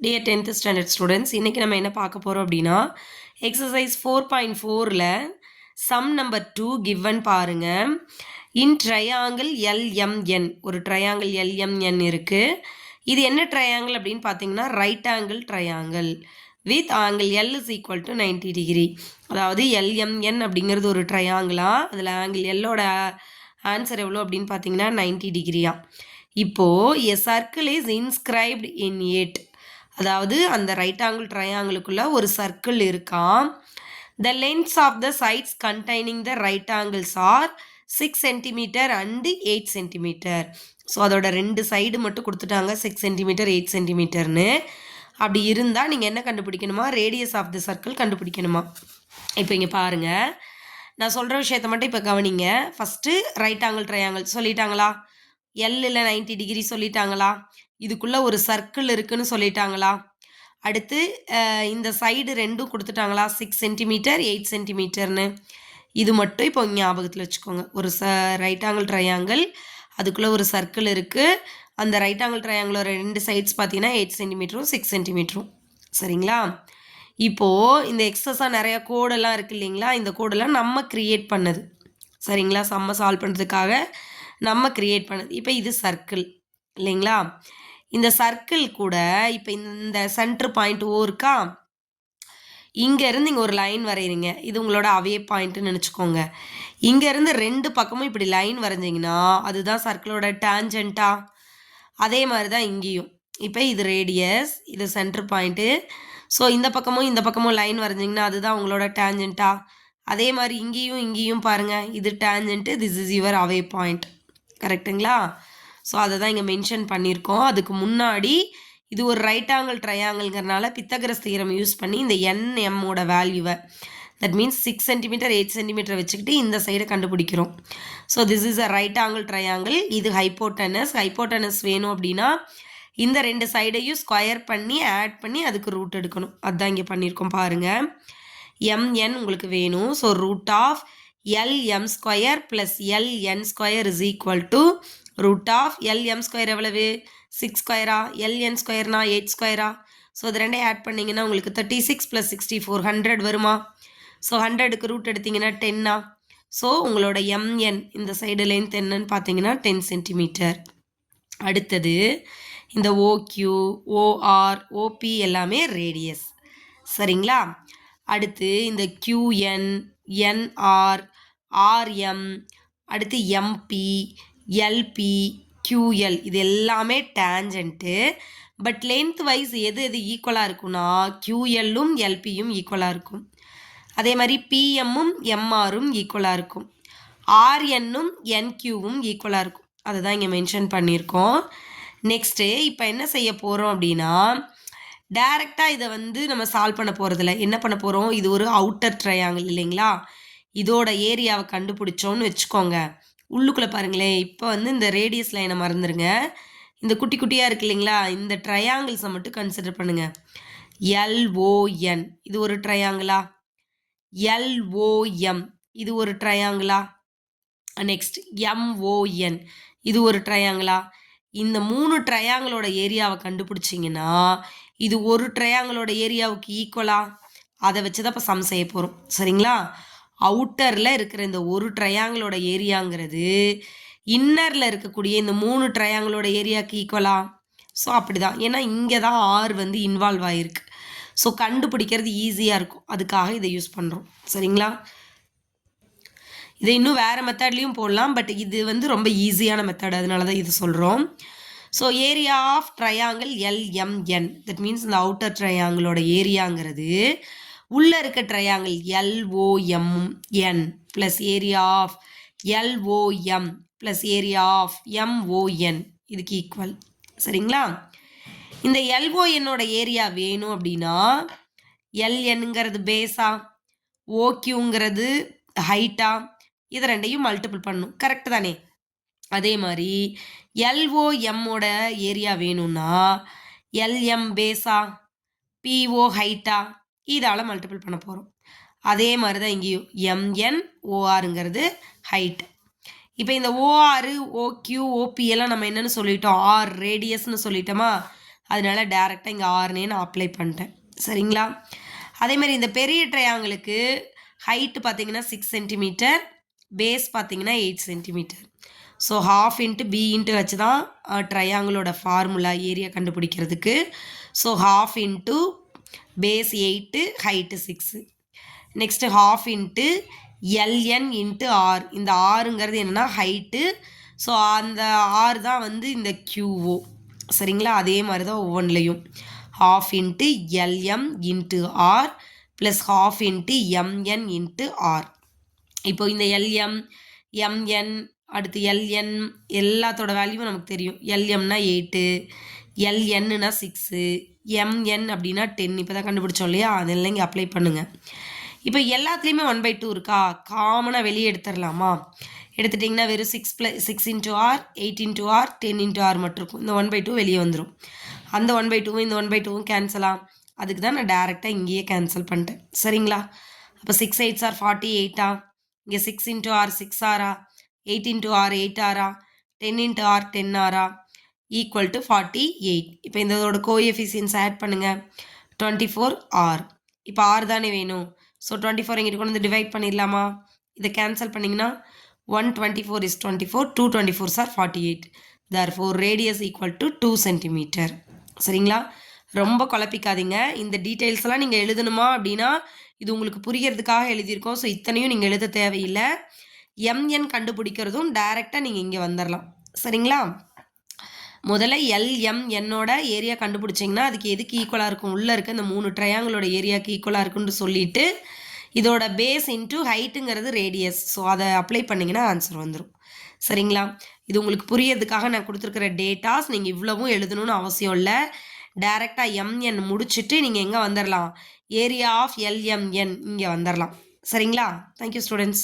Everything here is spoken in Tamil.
டியர் 10th ஸ்டாண்டர்ட் ஸ்டூடெண்ட்ஸ், இன்றைக்கி நம்ம என்ன பார்க்க போகிறோம் அப்படின்னா எக்ஸசைஸ் 4.4ல் சம் நம்பர் 2 கிவன் பாருங்க. இன் ட்ரையாங்கிள் எல்எம்என், ஒரு ட்ரையாங்கிள் எல்எம்என் இருக்குது. இது என்ன ட்ரையாங்கிள் அப்படின்னு பார்த்தீங்கன்னா right angle triangle with angle L is equal to 90 degree. அதாவது எல்எம்என் அப்படிங்கிறது ஒரு ட்ரையாங்கிளா, அதில் ஆங்கிள் எல்லோட ஆன்சர் எவ்வளோ அப்படின்னு பார்த்தீங்கன்னா 90 டிகிரியா. இப்போது a circle is inscribed in it, அதாவது அந்த ரைட் ஆங்கிள் ட்ரையாங்கிளுக்குள்ள ஒரு சர்க்கிள் இருக்காம். The lengths of the sides containing the right angles are 6 centimetre and 8 centimetre. So அதோட ரெண்டு சைடு மட்டும் கொடுத்துட்டாங்க, 6 சென்டிமீட்டர் 8 சென்டிமீட்டர்னு. அப்படி இருந்தால் நீங்கள் என்ன கண்டுபிடிக்கணுமா, ரேடியஸ் ஆஃப் த சர்க்கிள் கண்டுபிடிக்கணுமா. இப்போ இங்கே பாருங்கள், நான் சொல்கிற விஷயத்த மட்டும் இப்போ கவனிங்க. ஃபஸ்ட்டு ரைட் ஆங்கிள் ட்ரையாங்கிள் சொல்லிட்டாங்களா, எல்லில் 90 டிகிரி சொல்லிட்டாங்களா, இதுக்குள்ளே ஒரு சர்க்கிள் இருக்குன்னு சொல்லிட்டாங்களா, அடுத்து இந்த சைடு ரெண்டும் கொடுத்துட்டாங்களா 6 சென்டிமீட்டர் 8 சென்டிமீட்டர்னு. இது மட்டும் இப்போ ஞாபகத்தில் வச்சுக்கோங்க. ஒரு ரைட் ஆங்கிள் ட்ரையாங்கிள், அதுக்குள்ளே ஒரு சர்க்கிள் இருக்குது. அந்த ரைட் ஆங்கிள் ட்ரையாங்கிளோட ரெண்டு சைட்ஸ் பார்த்தீங்கன்னா 8 சென்டிமீட்டரும் 6 சென்டிமீட்டரும். சரிங்களா. இப்போது இந்த எக்ஸஸாக நிறையா கோடெல்லாம் இருக்குது இல்லைங்களா, இந்த கோடெல்லாம் நம்ம க்ரியேட் பண்ணது. சரிங்களா, சம்ம சால்வ் பண்ணுறதுக்காக நம்ம க்ரியேட் பண்ணது. இப்போ இது சர்க்கிள் இல்லைங்களா. இந்த சர்க்கிள் கூட இப்போ இந்த சென்டர் பாயிண்ட் ஓ இருக்கா, இங்கேருந்து இங்கே ஒரு லைன் வரைகிறீங்க, இது உங்களோட அவே பாயிண்ட்டுன்னு நினச்சிக்கோங்க. இங்கேருந்து ரெண்டு பக்கமும் இப்படி லைன் வரைஞ்சிங்கன்னா அதுதான் சர்க்கிளோட டேஞ்சண்ட்டா. அதே மாதிரி தான் இங்கேயும். இப்போ இது ரேடியஸ், இது சென்டர் பாயிண்ட்டு. ஸோ இந்த பக்கமும் லைன் வரைஞ்சிங்கன்னா அதுதான் உங்களோட டேஞ்சண்ட்டா. அதே மாதிரி இங்கேயும் பாருங்கள், இது tangent, this is your away point. கரெக்டுங்களா. ஸோ அதை தான் இங்கே மென்ஷன் பண்ணியிருக்கோம். அதுக்கு முன்னாடி இது ஒரு ரைட் ஆங்கிள் ட்ரையாங்கிள்ங்கிறனால பித்தகரஸ் தியரம் யூஸ் பண்ணி இந்த என்எம்மோட வேல்யூவை, தட் மீன்ஸ் 6 சென்டிமீட்டர் 8 சென்டிமீட்டர் வச்சுக்கிட்டு இந்த சைடை கண்டுபிடிக்கிறோம். So this is a right angle triangle. இது ஹைப்போட்டனஸ் வேணும் அப்படின்னா இந்த ரெண்டு சைடையும் ஸ்கொயர் பண்ணி ஆட் பண்ணி அதுக்கு ரூட் எடுக்கணும். அதுதான் இங்கே பண்ணியிருக்கோம் பாருங்கள். எம்என் உங்களுக்கு வேணும். So root of LM square plus LN square is equal to root of LM square எவ்வளவு 6 ஸ்கொயரா, எல்என் ஸ்கொயர்னா 8 ஸ்கொயரா. ஸோ இது ரெண்டே ஆட் பண்ணிங்கன்னா உங்களுக்கு 36 + 64 100 வருமா. ஸோ 100க்கு ரூட் எடுத்திங்கன்னா 10ஆ. ஸோ உங்களோட எம்என் இந்த சைடு லென்த் என்னன்னு பார்த்தீங்கன்னா 10 சென்டிமீட்டர். அடுத்தது இந்த ஓக்யூ ஓஆர் ஓபி எல்லாமே ரேடியஸ். சரிங்களா. அடுத்து இந்த கியூஎன் என்ஆர் ஆர்எம், அடுத்து எம்பி எல்பி கியூஎல், இது எல்லாமே டேஞ்சண்ட்டு. பட் லென்த் வைஸ் எது ஈக்குவலாக இருக்குன்னா கியூஎல்லும் எல்பியும் ஈக்குவலாக இருக்கும். அதே மாதிரி பிஎம்மும் எம்ஆரும் ஈக்குவலாக இருக்கும். ஆர்என்னும் என்கியூவும் ஈக்குவலாக இருக்கும். அதை தான் இங்கே மென்ஷன் பண்ணியிருக்கோம். நெக்ஸ்ட்டு இப்போ என்ன செய்ய போகிறோம் அப்படின்னா டைரெக்டாக இதை நம்ம சால்வ் பண்ண போகிறதில்ல. என்ன பண்ண போகிறோம், இது ஒரு அவுட்டர் ட்ரையாங்கிள் இல்லைங்களா, இதோட ஏரியாவை கண்டுபிடிச்சோன்னு வச்சுக்கோங்க. உள்ளுக்குள்ளே பாருங்களேன், இப்போ இந்த ரேடியஸ் லைனை மறந்துடுங்க. இந்த குட்டி குட்டியாக இருக்கு இல்லைங்களா, இந்த ட்ரையாங்கிள்ஸை மட்டும் கன்சிடர் பண்ணுங்கள். எல்ஓஎன் இது ஒரு ட்ரையாங்கிளா, எல்ஓஎம் இது ஒரு ட்ரையாங்கிளா, நெக்ஸ்ட் எம்ஓஎன் இது ஒரு ட்ரையாங்கிளா. இந்த 3 ட்ரையாங்கிளோட ஏரியாவை கண்டுபிடிச்சிங்கன்னா இது ஒரு ட்ரையாங்கிளோட ஏரியாவுக்கு ஈக்குவலா, அதை வச்சு தான் இப்போ சம் செய்ய போகிறோம். சரிங்களா. அவுட்டரில் இருக்கிற இந்த ஒரு ட்ரையாங்கிளோட ஏரியாங்கிறது இன்னரில் இருக்கக்கூடிய இந்த 3 ட்ரையாங்கிளோட ஏரியாவுக்கு ஈக்குவலா. ஸோ அப்படி தான், ஏன்னா இங்கே தான் ஆர் இன்வால்வ் ஆகிருக்கு. ஸோ கண்டுபிடிக்கிறது ஈஸியாக இருக்கும், அதுக்காக இதை யூஸ் பண்ணுறோம். சரிங்களா. இதை இன்னும் வேறு மெத்தட்லேயும் போடலாம், பட் இது ரொம்ப ஈஸியான மெத்தட், அதனால தான் இது சொல்கிறோம். So area of triangle LMN, that means இந்த அவுட்டர் ட்ரையாங்கிளோட ஏரியாங்கிறது உள்ளே இருக்க triangle LOMN plus area of LOM plus area of MON இதுக்கு ஈக்குவல். சரிங்களா. இந்த எல்ஓஎன்னோட ஏரியா வேணும் அப்படின்னா எல்என்ங்கிறது பேஸா, ஓக்யூங்கிறது ஹைட்டா, இது ரெண்டையும் மல்டிபிள் பண்ணணும். கரெக்டு தானே. அதே மாதிரி எல்ஓஎம்மோட ஏரியா வேணும்னா எல்எம் பேஸா, பிஓ ஹைட்டா, இதால் மல்டிபிள் பண்ண போகிறோம். அதே மாதிரி தான் இங்கேயும் எம்என் ஓஆருங்கிறது ஹைட். இப்போ இந்த ஓஆர் ஓக்யூ ஓபி எல்லாம் நம்ம என்னன்னு சொல்லிட்டோம், ஆர் ரேடியஸ்ன்னு சொல்லிட்டோமா. அதனால டேரெக்டாக இங்கே ஆறுனே நான் அப்ளை பண்ணிட்டேன். சரிங்களா? அதேமாதிரி இந்த பெரிய ட்ரையாங்கிளுக்கு ஹைட்டு பார்த்தீங்கன்னா 6 சென்டிமீட்டர், பேஸ் பார்த்தீங்கன்னா 8 centimetre. So ½ into B into வச்சு தான் ட்ரையாங்கிளோட ஃபார்முலா ஏரியா கண்டுபிடிக்கிறதுக்கு. So ½ into base 8, height 6. Next ½ into LN into R. இந்த ஆறுங்கிறது என்னென்னா ஹைட்டு. ஸோ அந்த ஆர் தான் வந்து இந்த கியூஓ. சரிங்களா? அதே மாதிரி தான் ஒவ்வொன்றிலையும் ½ into LM into R plus ½ into MN into R. இப்போ இந்த எல்எம், எம்என், அடுத்து எல்என் எல்லாத்தோட வேல்யூவும் நமக்கு தெரியும். எல்எம்னா 8, எல்என்னுனா 6, எம்என் அப்படின்னா 10. இப்போ தான் கண்டுபிடிச்சோம் இல்லையா? அதெல்லாம் இங்கே அப்ளை பண்ணுங்கள். இப்போ எல்லாத்துலேயுமே 1/2 இருக்கா? காமனாக வெளியே எடுத்துடலாமா? எடுத்துட்டிங்கன்னா வெறும் 6 into R, 8 into R, 10 into R மட்டும் இருக்கும். இந்த 1/2 வெளியே வந்துடும். அந்த 1/2வும் இந்த 1/2வும் கேன்சலா? அதுக்கு தான் நான் டேரெக்டாக இங்கேயே கேன்சல் பண்ணிட்டேன். சரிங்களா? அப்போ 6 8s are 48ஆ? இங்கே 6 இன்ட்டு ஆர் 6 ஆரா, 8 இன்ட்டு ஆர் 8 ஆரா, 10 இன்ட்டு ஆர் 10 ஆரா, ஈக்குவல் டு 48. இப்போ இதோட கோஎஃபிஷியன்ஸ் ஆட் பண்ணுங்கள். 24 ஆர். இப்போ ஆர் தானே வேணும். ஸோ 24 இங்கிட்டு கொண்டு வந்து டிவைட் பண்ணிடலாமா? இதை கேன்சல் பண்ணிங்கன்னா 124 is 24, 2 24s are 48. Therefore radius equal to 2 centimeter. சரிங்களா? ரொம்ப குழப்பிக்காதீங்க. இந்த டீட்டெயில்ஸ்லாம் நீங்கள் எழுதணுமா அப்படின்னா இது உங்களுக்கு புரியறதுக்காக எழுதியிருக்கோம். ஸோ இத்தனையும் நீங்கள் எழுத தேவையில்லை. எம்என் கண்டுபிடிக்கிறதும் டைரெக்டாக நீங்கள் இங்கே வந்துடலாம். சரிங்களா? முதல்ல எல்எம்என்னோட ஏரியா கண்டுபிடிச்சிங்கன்னா அதுக்கு எதுக்கு ஈக்குவலாக இருக்கும்? உள்ளே இருக்க இந்த 3 ட்ரையாங்கிளோட ஏரியாவுக்கு ஈக்குவலாக இருக்குன்னு சொல்லிட்டு இதோட பேஸ் இன்ட்டு ஹைட்டுங்கிறது ரேடியஸ். ஸோ அதை அப்ளை பண்ணிங்கன்னா ஆன்சர் வந்துடும். சரிங்களா? இது உங்களுக்கு புரியறதுக்காக நான் கொடுத்துருக்கிற டேட்டாஸ். நீங்கள் இவ்வளவும் எழுதணும்னு அவசியம் இல்லை. டைரெக்டாக எம்என் முடிச்சுட்டு நீங்கள் எங்கே வந்துடலாம்? ஏரியா ஆஃப் எல்எம்என் இங்கே வந்துடலாம். சரிங்களா? Thank you students.